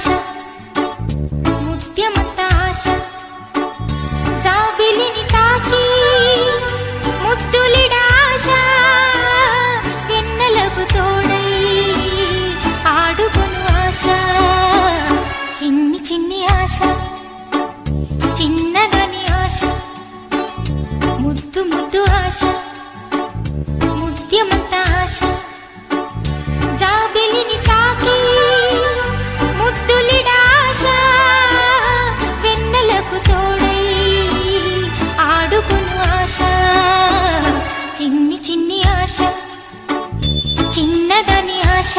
ఆశ ముత్యమంత ఆశ జాబిలిని తాకి ముద్దులిడ ఆశ వెన్నెలకు తోడై ఆడుకొను ఆశ చిన్ని చిన్ని ఆశ చిన్నదని ఆశ ముద్దు ముద్దు ఆశ ముత్యమంత ఆశ జాబిలిని తాకి ముద్దులిడ ఆశ వెన్నెలకు తోడై ఆడుకొను ఆశ చిన్ని చిన్ని ఆశ చిన్నదని ఆశ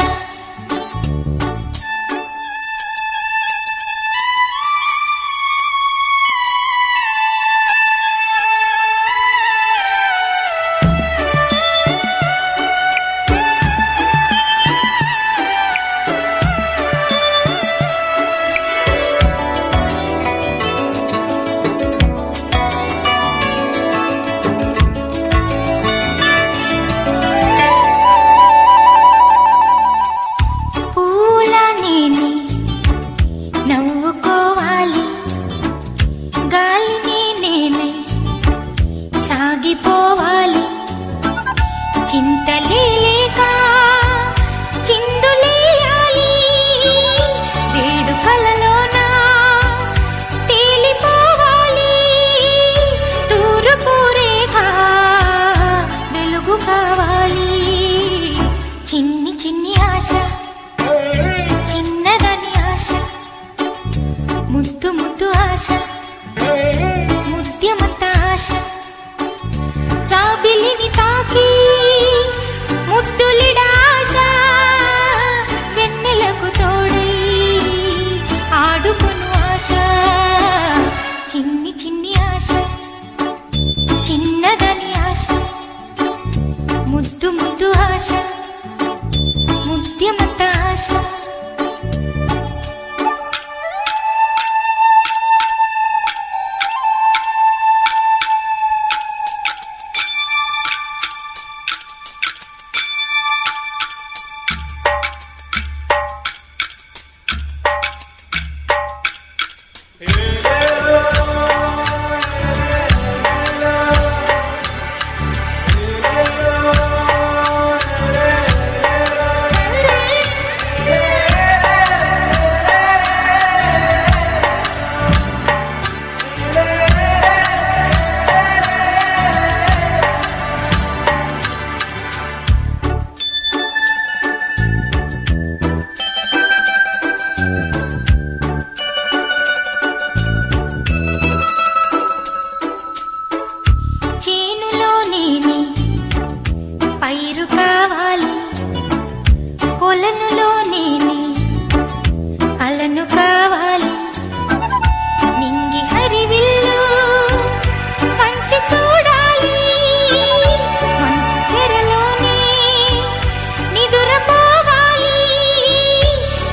సాగిపోవాలి చింతలేక చిందులేయాలి వేడుకలలోన తేలిపోవాలి తూర్పు రేఖ వెలుగు కావాలి చిన్ని చిన్ని ఆశ చిన్నదని ఆశ ముద్దు ముద్దు ఆశ ముద్యమంత ఆశ జాబిలిని తాకి ముద్దులిడ ఆశ వెన్నెలకు తోడై ఆడుకొను ఆశ చిన్ని చిన్ని ఆశ చిన్నదని ఆశ ముద్దు ముద్దు ఆశ ముద్యమంత ఆశ పైరు కావాలి కొలనులో నేనే అలను కావాలి నింగి హరివిల్లు పంచి చూడాలి మంచు తెరలోనే నిదురపోవాలి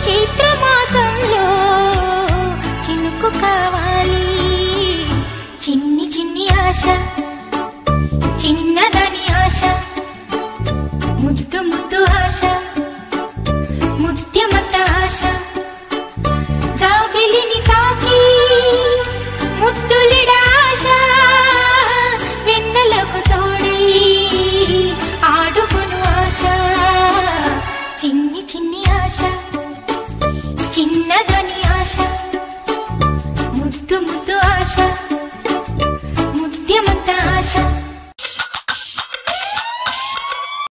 చైత్రమాసంలో చినుకు కావాలి చిన్ని చిన్ని ఆశ చిన్నదని ఆశ ముద్దు ముద్దు ఆశ